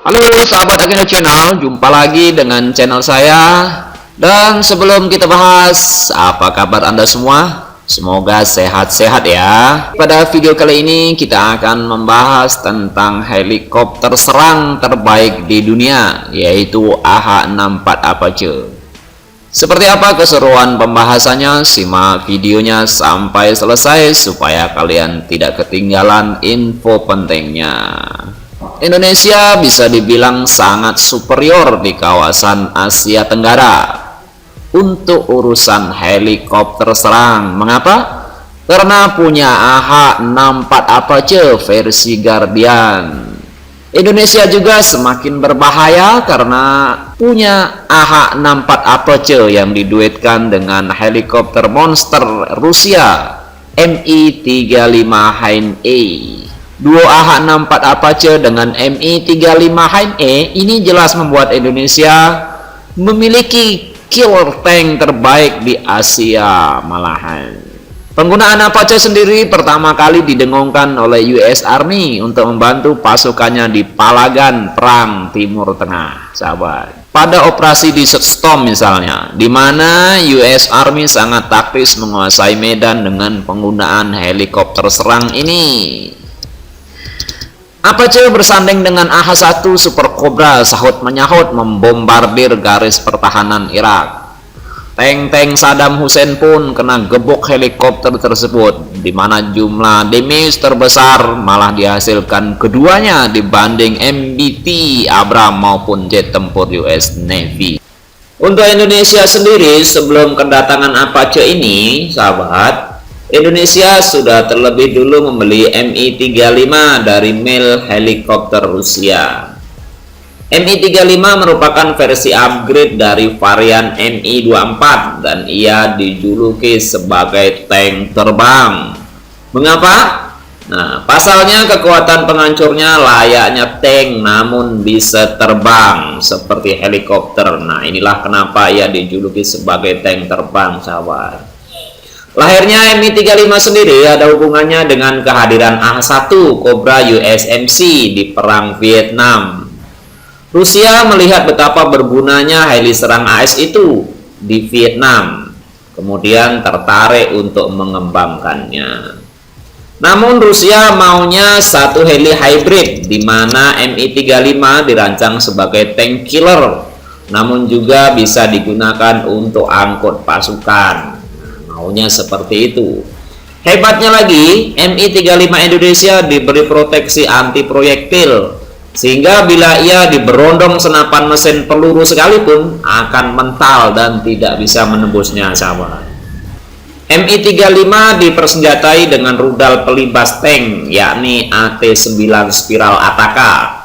Halo sahabat Agenda Channel, jumpa lagi dengan channel saya. Dan sebelum kita bahas, apa kabar Anda semua? Semoga sehat-sehat ya. Pada video kali ini kita akan membahas tentang helikopter serang terbaik di dunia, yaitu AH-64 Apache. Seperti apa keseruan pembahasannya? Simak videonya sampai selesai supaya kalian tidak ketinggalan info pentingnya. Indonesia bisa dibilang sangat superior di kawasan Asia Tenggara untuk urusan helikopter serang. Mengapa? Karena punya AH-64 Apache versi Guardian. Indonesia juga semakin berbahaya karena punya AH-64 Apache yang diduetkan dengan helikopter monster Rusia Mi-35 Hind-E. Duo AH-64 Apache dengan Mi-35 Hind-E ini jelas membuat Indonesia memiliki killer tank terbaik di Asia malahan. Penggunaan Apache sendiri pertama kali didengungkan oleh US Army untuk membantu pasukannya di Palagan Perang Timur Tengah, sahabat. Pada operasi Desert Storm misalnya, di mana US Army sangat taktis menguasai medan dengan penggunaan helikopter serang ini. Apache bersanding dengan AH-1 Super Cobra sahut-menyahut membombardir garis pertahanan Irak. Tank-tank Saddam Hussein pun kena gebuk helikopter tersebut, di mana jumlah damage terbesar malah dihasilkan keduanya dibanding MBT Abrams maupun jet tempur US Navy. Untuk Indonesia sendiri, sebelum kedatangan Apache ini, sahabat, Indonesia sudah terlebih dulu membeli Mi-35 dari Mil helikopter Rusia. Mi-35 merupakan versi upgrade dari varian Mi-24 dan ia dijuluki sebagai tank terbang. Mengapa? Nah, pasalnya kekuatan penghancurnya layaknya tank namun bisa terbang seperti helikopter. Nah, inilah kenapa ia dijuluki sebagai tank terbang, sahabat. Lahirnya Mi-35 sendiri ada hubungannya dengan kehadiran AH-1 Cobra USMC di Perang Vietnam. Rusia melihat betapa bergunanya heli serang AS itu di Vietnam, kemudian tertarik untuk mengembangkannya. Namun Rusia maunya satu heli hybrid, di mana Mi-35 dirancang sebagai tank killer, namun juga bisa digunakan untuk angkut pasukan. Maunya seperti itu. Hebatnya lagi, Mi-35 Indonesia diberi proteksi anti proyektil, sehingga bila ia diberondong senapan mesin peluru sekalipun akan mental dan tidak bisa menembusnya, sahabat. Mi-35 dipersenjatai dengan rudal pelibas tank, yakni AT-9 Spiral Ataka.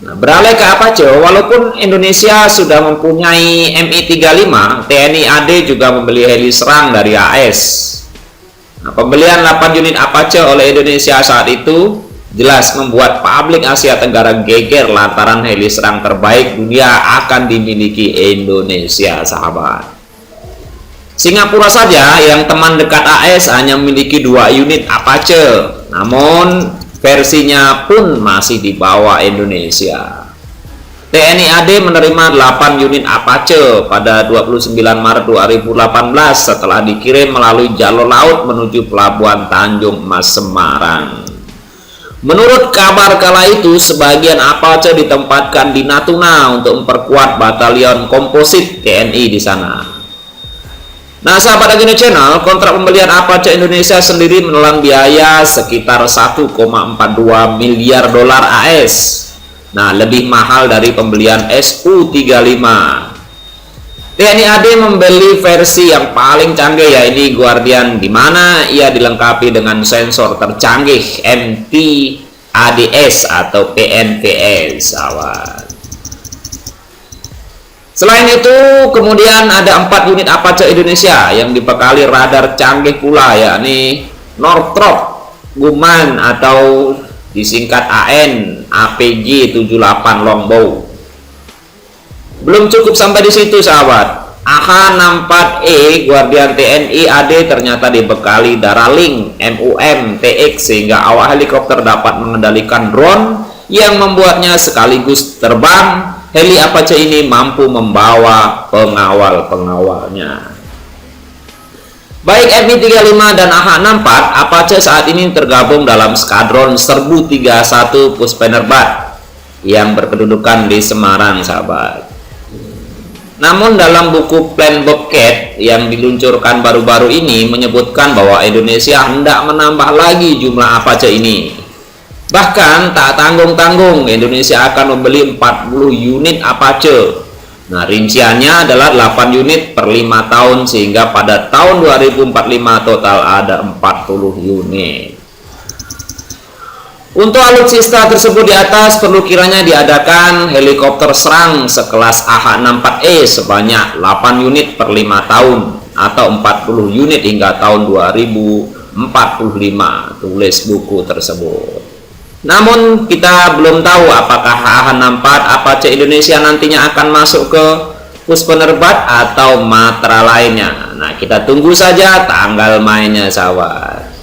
Nah, beralih ke Apache, walaupun Indonesia sudah mempunyai Mi-35, TNI AD juga membeli heli serang dari AS. Nah, pembelian 8 unit Apache oleh Indonesia saat itu jelas membuat publik Asia Tenggara geger lantaran heli serang terbaik dunia akan dimiliki Indonesia, sahabat. Singapura saja yang teman dekat AS hanya memiliki 2 unit Apache, namun versinya pun masih di bawah Indonesia. TNI AD menerima 8 unit Apache pada 29 Maret 2018 setelah dikirim melalui jalur laut menuju pelabuhan Tanjung Mas Semarang. Menurut kabar kala itu, sebagian Apache ditempatkan di Natuna untuk memperkuat batalion komposit TNI di sana. Nah, sahabat Agenda Channel, kontrak pembelian Apache Indonesia sendiri menelan biaya sekitar 1,42 miliar dolar AS. Nah, lebih mahal dari pembelian Su-35. TNI AD membeli versi yang paling canggih, yaitu Guardian, di mana ia dilengkapi dengan sensor tercanggih MT-ADS atau PNVS, sahabat. Selain itu, kemudian ada 4 unit Apache Indonesia yang dibekali radar canggih pula, yakni Northrop Grumman atau disingkat AN APG-78 Longbow. Belum cukup sampai di situ, sahabat. AH-64E Guardian TNI AD ternyata dibekali Daralink MUM TX sehingga awak helikopter dapat mengendalikan drone yang membuatnya sekaligus terbang. Heli Apache ini mampu membawa pengawal-pengawalnya. Baik Mi-35 dan AH-64, Apache saat ini tergabung dalam Skadron Serbu 31 Puspenerbat yang berkedudukan di Semarang, sahabat. Namun dalam buku Plan Bobcat yang diluncurkan baru-baru ini menyebutkan bahwa Indonesia hendak menambah lagi jumlah Apache ini. Bahkan tak tanggung-tanggung Indonesia akan membeli 40 unit Apache. Nah, rinciannya adalah 8 unit per 5 tahun sehingga pada tahun 2045 total ada 40 unit. Untuk alutsista tersebut di atas perlu kiranya diadakan helikopter serang sekelas AH-64E sebanyak 8 unit per 5 tahun atau 40 unit hingga tahun 2045, tulis buku tersebut. Namun kita belum tahu apakah AH-64 Apache Indonesia nantinya akan masuk ke Puspenerbat atau matra lainnya. Nah, kita tunggu saja tanggal mainnya, sahabat.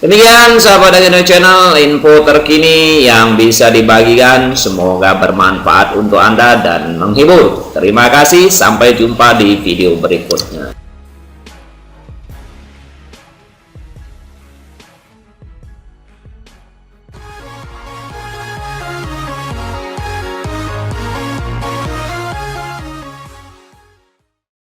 Demikian sahabat Agenda Channel, info terkini yang bisa dibagikan, semoga bermanfaat untuk Anda dan menghibur. Terima kasih, sampai jumpa di video berikutnya.